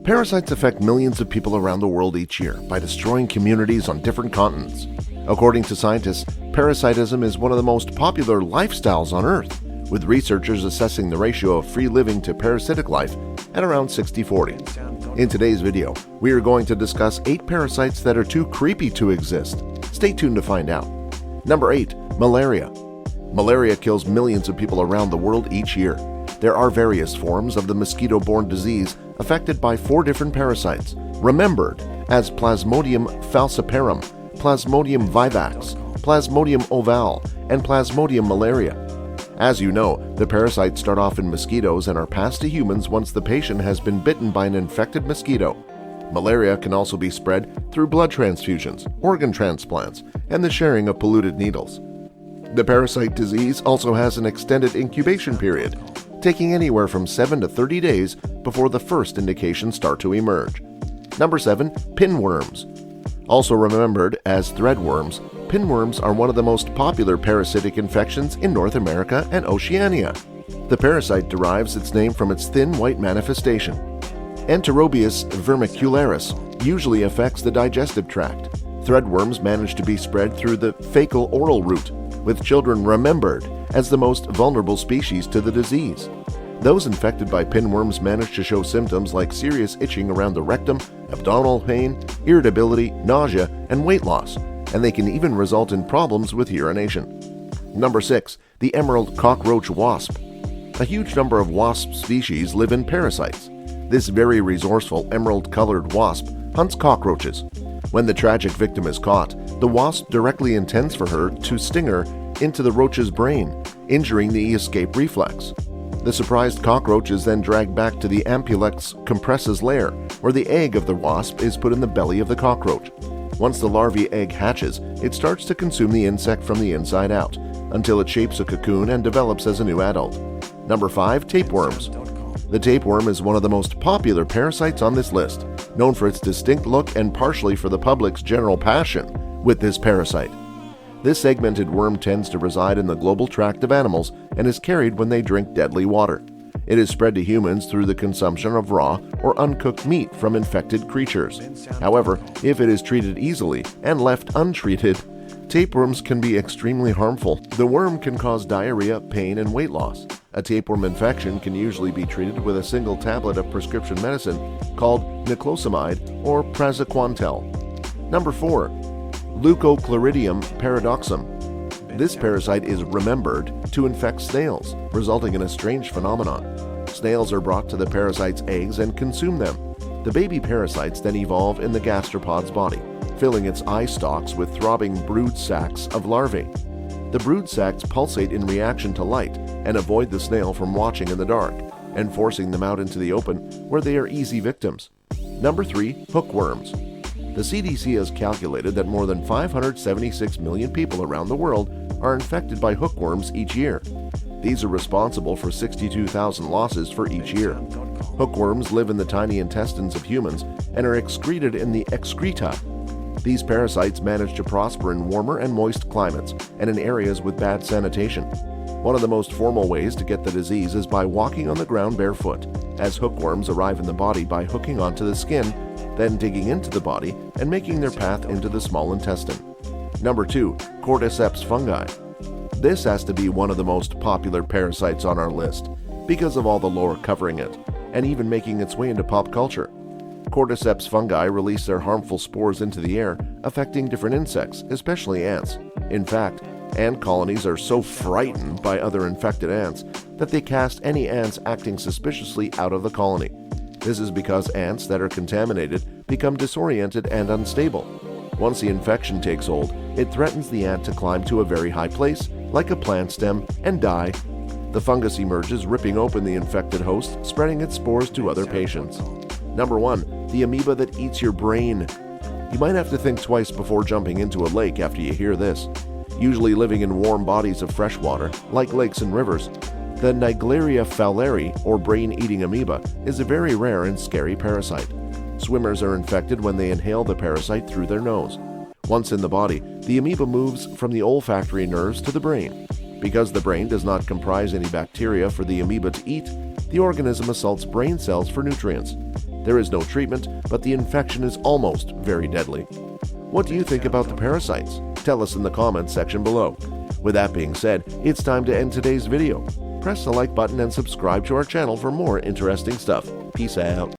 Parasites affect millions of people around the world each year by destroying communities on different continents. According to scientists, parasitism is one of the most popular lifestyles on Earth, with researchers assessing the ratio of free living to parasitic life at around 60-40. In today's video, we are going to discuss 8 parasites that are too creepy to exist. Stay tuned to find out. Number 8. Malaria. Malaria kills millions of people around the world each year. There are various forms of the mosquito-borne disease affected by 4 different parasites, remembered as Plasmodium falciparum, Plasmodium vivax, Plasmodium ovale, and Plasmodium malaria. As you know, the parasites start off in mosquitoes and are passed to humans once the patient has been bitten by an infected mosquito. Malaria can also be spread through blood transfusions, organ transplants, and the sharing of polluted needles. The parasite disease also has an extended incubation period, taking anywhere from 7 to 30 days before the first indications start to emerge. Number 7. Pinworms. Also remembered as threadworms, pinworms are one of the most popular parasitic infections in North America and Oceania. The parasite derives its name from its thin white manifestation. Enterobius vermicularis usually affects the digestive tract. Threadworms manage to be spread through the fecal oral route, with children remembered as the most vulnerable species to the disease. Those infected by pinworms manage to show symptoms like serious itching around the rectum, abdominal pain, irritability, nausea, and weight loss, and they can even result in problems with urination. Number 6. The emerald cockroach wasp. A huge number of wasp species live in parasites. This very resourceful emerald-colored wasp hunts cockroaches. When the tragic victim is caught, the wasp directly intends for her to sting her into the roach's brain, injuring the escape reflex. The surprised cockroach is then dragged back to the Ampulex compressus lair, where the egg of the wasp is put in the belly of the cockroach. Once the larvae egg hatches, it starts to consume the insect from the inside out, until it shapes a cocoon and develops as a new adult. Number 5. Tapeworms. The tapeworm is one of the most popular parasites on this list, known for its distinct look and partially for the public's general passion with this parasite. This segmented worm tends to reside in the global tract of animals and is carried when they drink deadly water. It is spread to humans through the consumption of raw or uncooked meat from infected creatures. However, if it is treated easily and left untreated, tapeworms can be extremely harmful. The worm can cause diarrhea, pain, and weight loss. A tapeworm infection can usually be treated with a single tablet of prescription medicine called niclosamide or praziquantel. Number 4. Leucochloridium paradoxum. This parasite is remembered to infect snails, resulting in a strange phenomenon. Snails are brought to the parasite's eggs and consume them. The baby parasites then evolve in the gastropod's body, filling its eye stalks with throbbing brood sacs of larvae. The brood sacs pulsate in reaction to light and avoid the snail from watching in the dark, and forcing them out into the open where they are easy victims. Number 3. Hookworms. The CDC has calculated that more than 576 million people around the world are infected by hookworms each year. These are responsible for 62,000 losses for each year. Hookworms live in the tiny intestines of humans and are excreted in the excreta. These parasites manage to prosper in warmer and moist climates and in areas with bad sanitation. One of the most formal ways to get the disease is by walking on the ground barefoot, as hookworms arrive in the body by hooking onto the skin, then digging into the body and making their path into the small intestine. Number 2. Cordyceps fungi. This has to be one of the most popular parasites on our list because of all the lore covering it, and even making its way into pop culture. Cordyceps fungi release their harmful spores into the air, affecting different insects, especially ants. In fact, ant colonies are so frightened by other infected ants that they cast any ants acting suspiciously out of the colony. This is because ants that are contaminated become disoriented and unstable. Once the infection takes hold, it threatens the ant to climb to a very high place, like a plant stem, and die. The fungus emerges, ripping open the infected host, spreading its spores to other patients. Number 1. The amoeba that eats your brain. You might have to think twice before jumping into a lake after you hear this. Usually living in warm bodies of fresh water, like lakes and rivers, the Naegleria fowleri, or brain-eating amoeba, is a very rare and scary parasite. Swimmers are infected when they inhale the parasite through their nose. Once in the body, the amoeba moves from the olfactory nerves to the brain. Because the brain does not comprise any bacteria for the amoeba to eat, the organism assaults brain cells for nutrients. There is no treatment, but the infection is almost very deadly. What do you think about the parasites? Tell us in the comments section below. With that being said, it's time to end today's video. Press the like button and subscribe to our channel for more interesting stuff. Peace out.